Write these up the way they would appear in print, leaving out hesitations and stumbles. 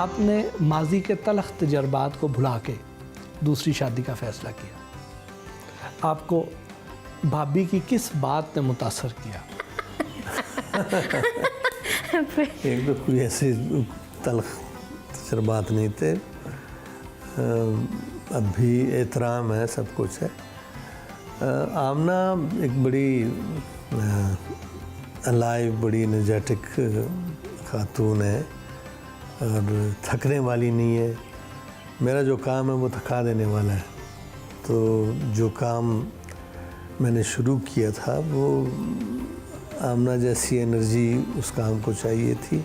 आपने माजी के तलख तजर्बात को भुला के दूसरी शादी का फ़ैसला किया। आपको भाभी की किस बात ने मुतासर किया? एक तो कोई ऐसे तलख तजर्बात नहीं थे, अब भी एहतराम है, सब कुछ है। आमना एक बड़ी अलाइव, बड़ी एनर्जेटिक खातून है और थकने वाली नहीं है। मेरा जो काम है वो थका देने वाला है। तो जो काम मैंने शुरू किया था वो आमना जैसी एनर्जी उस काम को चाहिए थी।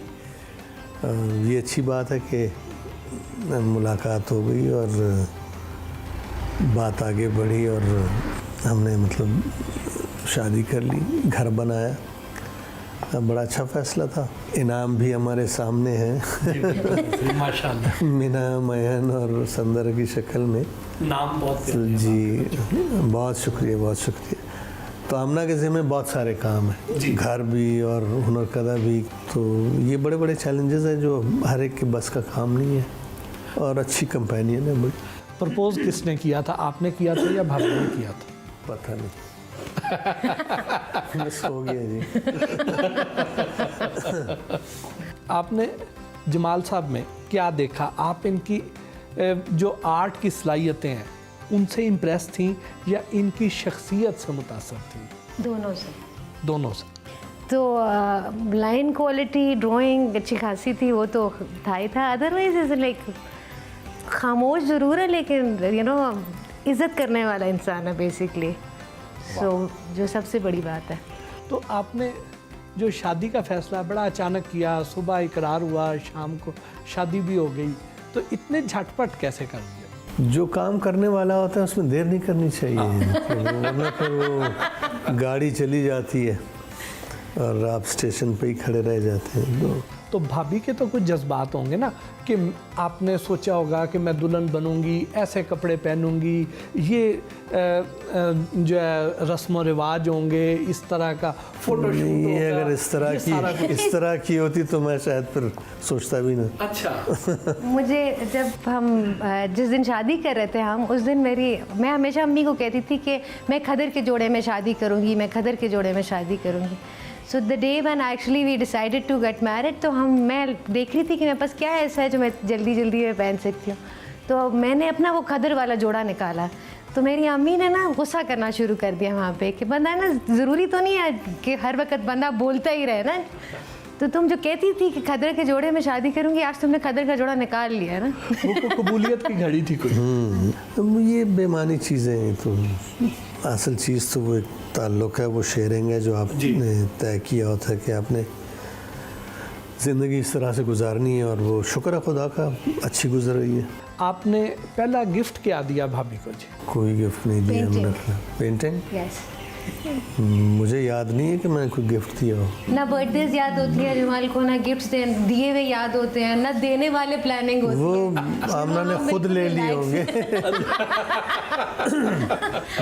ये अच्छी बात है कि मुलाकात हो गई और बात आगे बढ़ी और हमने मतलब शादी कर ली, घर बनाया। बड़ा अच्छा फ़ैसला था। इनाम भी हमारे सामने है माशाल्लाह। मीना, मयन और संदर की शक्ल में। नाम बहुत जी, बहुत शुक्रिया, बहुत शुक्रिया। तो आमना के ज़िम्मे बहुत सारे काम हैं, घर भी और हुनर कदा भी। तो ये बड़े बड़े चैलेंजेस हैं जो हर एक के बस का काम नहीं है। और अच्छी कंपेनियन है बड़ी। प्रपोज किसने किया था, आपने किया था या भाभी ने किया था? पता नहीं मिस हो गया जी। आपने जमाल साहब में क्या देखा? आप इनकी जो आर्ट की सलाहियतें हैं उनसे इम्प्रेस थी या इनकी शख्सियत से मुतासर थी? दोनों से। तो लाइन क्वालिटी, ड्राइंग अच्छी खासी थी, वो तो था ही था। अदरवाइज इज लाइक खामोश ज़रूर है लेकिन इज़्ज़त करने वाला इंसान है बेसिकली। जो सबसे बड़ी बात है। तो आपने जो शादी का फ़ैसला बड़ा अचानक किया, सुबह इकरार हुआ, शाम को शादी भी हो गई, तो इतने झटपट कैसे कर दिया? जो काम करने वाला होता है उसमें देर नहीं करनी चाहिए, वरना फिर वो गाड़ी चली जाती है और आप स्टेशन पे ही खड़े रह जाते हैं। तो भाभी के तो कुछ जज्बात होंगे ना कि आपने सोचा होगा कि मैं दुल्हन बनूंगी, ऐसे कपड़े पहनूंगी, ये जो है रस्म व रिवाज होंगे, इस तरह का फोटोशूट होगा। अगर इस तरह की होती तो मैं शायद फिर सोचता भी ना। अच्छा। मुझे जब हम जिस दिन शादी कर रहे थे हम, उस दिन मैं हमेशा अम्मी को कहती थी कि मैं खदर के जोड़े में शादी करूँगी, मैं खदर के जोड़े में शादी करूँगी। So the day when actually we decided to get married, तो मैं देख रही थी कि मेरे पास क्या ऐसा है जो मैं जल्दी में पहन सकती हूँ। तो मैंने अपना वो खदर वाला जोड़ा निकाला। तो मेरी अम्मी ने ना गुस्सा करना शुरू कर दिया वहाँ पे कि बंदा है ना, ज़रूरी तो नहीं है कि हर वक्त बंदा बोलता ही रहे ना। तो तुम जो कहती थी कि खदर के जोड़े में शादी करूँगी, आज तुमने खदर का जोड़ा निकाल लिया है ना। वो कबूलियत की घड़ी थी कोई। ये बेमानी चीज़ें हैं। तो असल चीज़ तो वो एक ताल्लुक़ है, वो शेयरिंग है जो आपने तय किया होता है कि आपने ज़िंदगी इस तरह से गुजारनी है, और वो शुक्र है खुदा का अच्छी गुजर रही है। आपने पहला गिफ्ट क्या दिया भाभी को? जी, कोई गिफ्ट नहीं दिया मैंने। पेंटिंग? यस। मुझे याद नहीं है कि मैंने कोई गिफ्ट दिया हो। ना बर्थडेज याद होती है जमाल को, ना गिफ्ट्स दिए हुए याद होते हैं, ना देने वाले प्लानिंग होती है। वो आमना ने खुद ले लिए होंगे।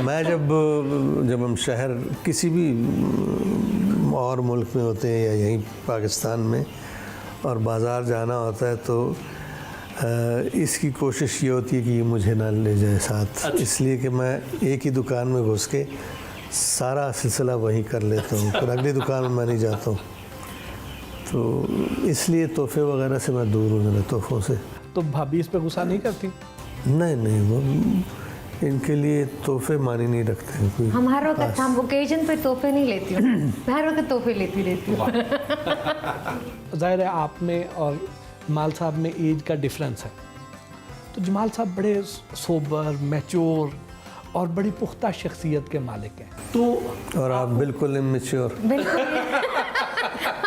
मैं जब हम शहर किसी भी और मुल्क में होते हैं या यहीं पाकिस्तान में और बाज़ार जाना होता है तो इसकी कोशिश ये होती है कि ये मुझे ना ले जाए साथ। अच्छा। इसलिए कि मैं एक ही दुकान में घुस के सारा सिलसिला वहीं कर लेता हूँ, फिर अगली दुकान में मैं नहीं जाता हूँ। तो इसलिए तोहफे वगैरह से मैं दूर हूँ, ज़रा तोहफ़ों से। तो भाभी इस पे गुस्सा नहीं करती? नहीं, वो इनके लिए तोहफे मानी नहीं रखते हैं कोई। हम हर वक्त हम ओकेजन पे तोहफे नहीं लेती हूँ, मैं हर वक्त तोहफे लेती रहती हूँ। ज़ाहिर है आप में और जमाल साहब में एज का डिफरेंस है। तो जमाल साहब बड़े सोबर, मैच्योर और बड़ी पुख्ता शख्सियत के मालिक हैं। तो और आप बिल्कुल immature.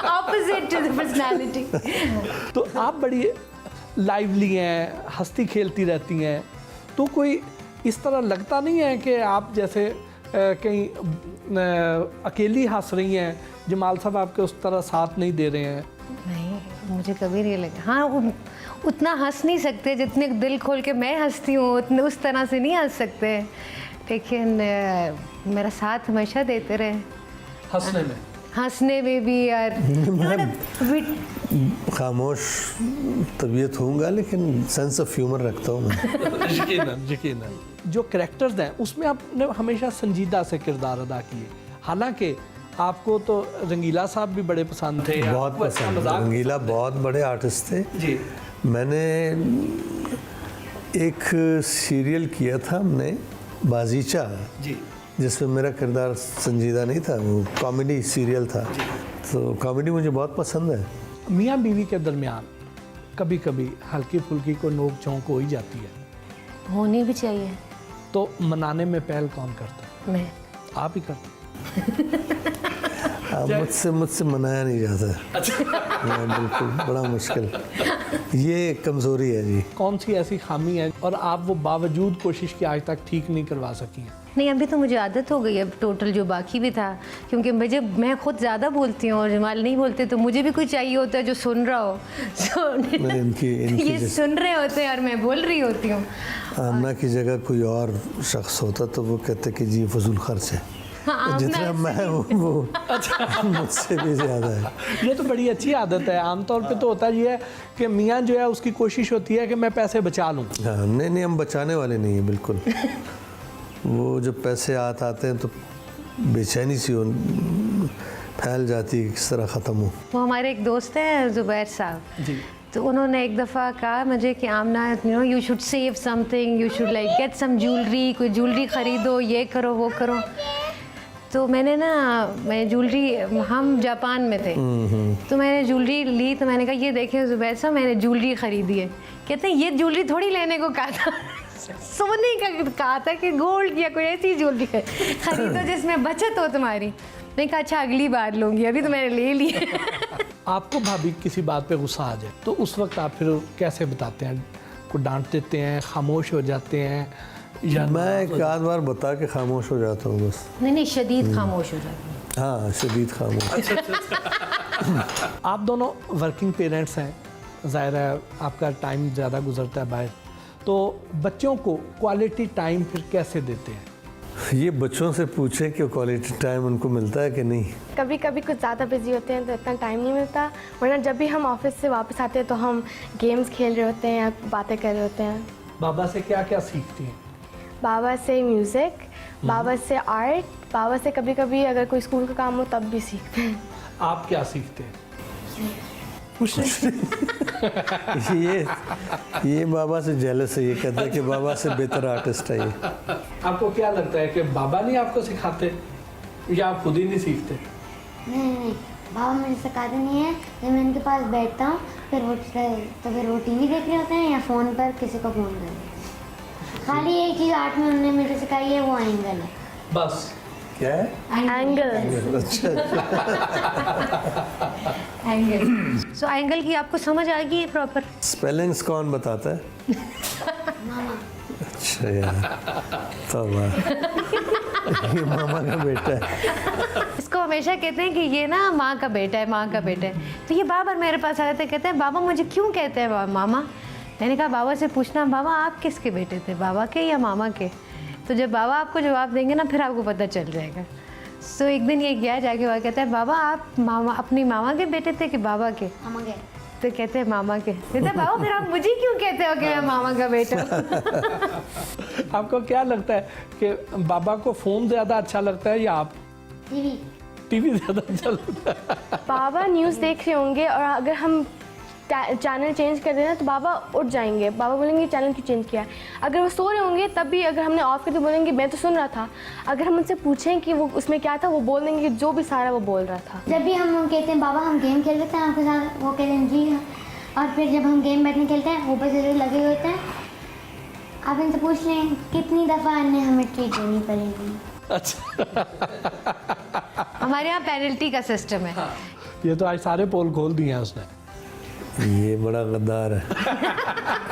Opposite to the personality. तो आप बड़ी लाइवली हैं, हंसती खेलती रहती हैं, तो कोई इस तरह लगता नहीं है कि आप जैसे कहीं अकेली हंस रही हैं, जमाल साहब आपके उस तरह साथ नहीं दे रहे हैं? नहीं, मुझे कभी नहीं लगा। हाँ, उतना हंस नहीं सकते जितने दिल खोल के मैं हंसती हूँ, उतने उस तरह से नहीं हंस सकते, लेकिन मेरा साथ हमेशा देते रहे हंसने में। हंसने में भी यार खामोश तबीयत होऊंगा, लेकिन सेंस ऑफ ह्यूमर रखता हूँ मैं। यकीनन यकीनन। जो कैरेक्टर्स हैं उसमें आपने हमेशा संजीदा से किरदार अदा किए, हालांकि आपको तो रंगीला साहब भी बड़े पसंद थे, बहुत आपको अच्छा पसंद। मजाक रंगीला बहुत बड़े आर्टिस्ट थे जी। मैंने एक सीरियल किया था हमने, बाजीचा, जी जिसमें मेरा किरदार संजीदा नहीं था, वो कॉमेडी सीरियल था। तो कॉमेडी मुझे बहुत पसंद है। मियाँ बीवी के दरमियान कभी कभी हल्की फुल्की को नोक झोंक हो ही जाती है, होनी भी चाहिए। तो मनाने में पहल कौन करता है? मैं आप ही करते मुझसे मनाया नहीं जाता। मैं बिल्कुल, बड़ा मुश्किल, ये कमज़ोरी है जी। कौन सी ऐसी खामी है और आप वो बावजूद कोशिश की आज तक ठीक नहीं करवा सकी हैं? नहीं, अभी तो मुझे आदत हो गई है टोटल, जो बाकी भी था, क्योंकि मैं खुद ज़्यादा बोलती हूँ और जमाल नहीं बोलते, तो मुझे भी कोई चाहिए होता है जो सुन रहा हो। इनकी ये सुन रहे होते हैं और मैं बोल रही होती हूँ। आमना की जगह कोई और शख्स होता तो वो कहते कि जी फजूल खर्च है। हाँ, जितना मैं हूँ वो मुझसे भी ज़्यादा है। ये तो बड़ी अच्छी आदत है। आमतौर पे तो होता ये है कि मियाँ जो है उसकी कोशिश होती है कि मैं पैसे बचा लूँ। हाँ, नहीं, हम बचाने वाले नहीं हैं बिल्कुल। वो जब पैसे आते हैं तो बेचैनी सी फैल जाती है, किस तरह ख़त्म हो। वो हमारे एक दोस्त हैं ज़ुबैर साहब जी। तो उन्होंने एक दफ़ा कहा मुझे कि Aamna you should save something, you should like get some jewellery, कोई ज्वेलरी ख़रीदो, ये करो वो करो। तो मैं ज्वेलरी, हम जापान में थे, तो मैंने ज्वेलरी ली, तो मैंने कहा ये देखें ज़ुबैर साहब, मैंने ज्वेलरी ख़रीदी है। कहते हैं ये ज्वेलरी थोड़ी लेने को कहा था, सोने का कहा था कि गोल्ड या कोई ऐसी ज्वेलरी खरीदो जिसमें बचत हो तुम्हारी। मैंने कहा अच्छा अगली बार लूँगी, अभी तो मैंने ले ली। आपको भाभी किसी बात पे गुस्सा आ जाए तो उस वक्त आप फिर कैसे बताते हैं? को डांट देते हैं, खामोश हो जाते हैं, या मैं एक आध बार बता के खामोश हो जाता हूँ बस। नहीं, शदीद खामोश हो जाती हूँ। हाँ, शदीद खामोश। आप दोनों वर्किंग पेरेंट्स हैं, ज़ाहिर है आपका टाइम ज़्यादा गुजरता है बाहर, तो बच्चों को क्वालिटी टाइम फिर कैसे देते हैं? ये बच्चों से पूछें कि क्वालिटी टाइम उनको मिलता है कि नहीं। कभी कभी कुछ ज़्यादा बिजी होते हैं तो इतना टाइम नहीं मिलता, वरना जब भी हम ऑफिस से वापस आते हैं तो हम गेम्स खेल रहे होते हैं या बातें कर रहे होते हैं। बाबा से क्या क्या सीखती हैं? बाबा से म्यूज़िक, बाबा से आर्ट, बाबा से कभी कभी अगर कोई स्कूल का काम हो तब भी सीखते हैं। आप क्या सीखते हैं? ये बाबा से जेलस है, ये कहता है कि बाबा से बेहतर आर्टिस्ट है ये। आपको क्या लगता है कि बाबा नहीं आपको सिखाते या आप खुद ही नहीं सीखते? नहीं, बाबा मुझे सिखाते नहीं है। जब मैं उनके पास बैठता हूँ फिर वो टीवी देख रहे होते हैं या फ़ोन पर किसी को फ़ोन कर रहे हैं। खाली एक चीज़ आर्ट में उन्होंने मुझे सिखाई है, वो एंगल है। बस। क्या है? एंगल। अच्छा। एंगल। सो एंगल की आपको समझ आ गई प्रॉपर? स्पेलिंग्स कौन बताता है? मामा। अच्छा यार, तो ये मामा का बेटा है। इसको हमेशा कहते हैं कि ये ना माँ का बेटा है, माँ का बेटा है। तो ये बार बार मेरे पास आ जाते, कहते हैं बाबा मुझे क्यों कहते हैं मामा? मैंने कहा बाबा से पूछना, बाबा आप किसके बेटे थे, बाबा के या मामा के? तो जब बाबा आपको जवाब देंगे ना फिर आपको पता चल जाएगा। सो एक दिन ये गया जाके, वह कहता है बाबा आप अपनी मामा के बेटे थे कि बाबा के? मामा के। तो कहते हैं मामा के। कहते हैं बाबा फिर आप मुझे क्यों कहते हो कि मैं मामा का बेटा? आपको क्या लगता है कि बाबा को फ़ोन ज़्यादा अच्छा लगता है या आप? टीवी ज़्यादा अच्छा लगता है? बाबा न्यूज़ देख रहे होंगे और अगर हम चैनल चेंज कर देना तो बाबा उठ जाएंगे, बाबा बोलेंगे चैनल क्यों चेंज किया। अगर वो सो रहे होंगे तब भी अगर हमने ऑफ कर तो बोलेंगे मैं तो सुन रहा था। अगर हम उनसे पूछें कि वो उसमें क्या था, वो बोल देंगे कि जो भी सारा वो बोल रहा था। जब भी हम कहते हैं बाबा हम गेम खेल लेते हैं आपके साथ, वो कहते हैं जी हाँ। और फिर जब हम गेम बैठने खेलते हैं ऊपर से लगे हुए होते हैं। आप इनसे पूछ लें कितनी दफ़ा इन्हें हमें ट्रीट देनी पड़ेगी। अच्छा। हमारे यहाँ पेनल्टी का सिस्टम है। ये तो आज सारे पोल खोल दिए हैं उसने। ये बड़ा गद्दार है।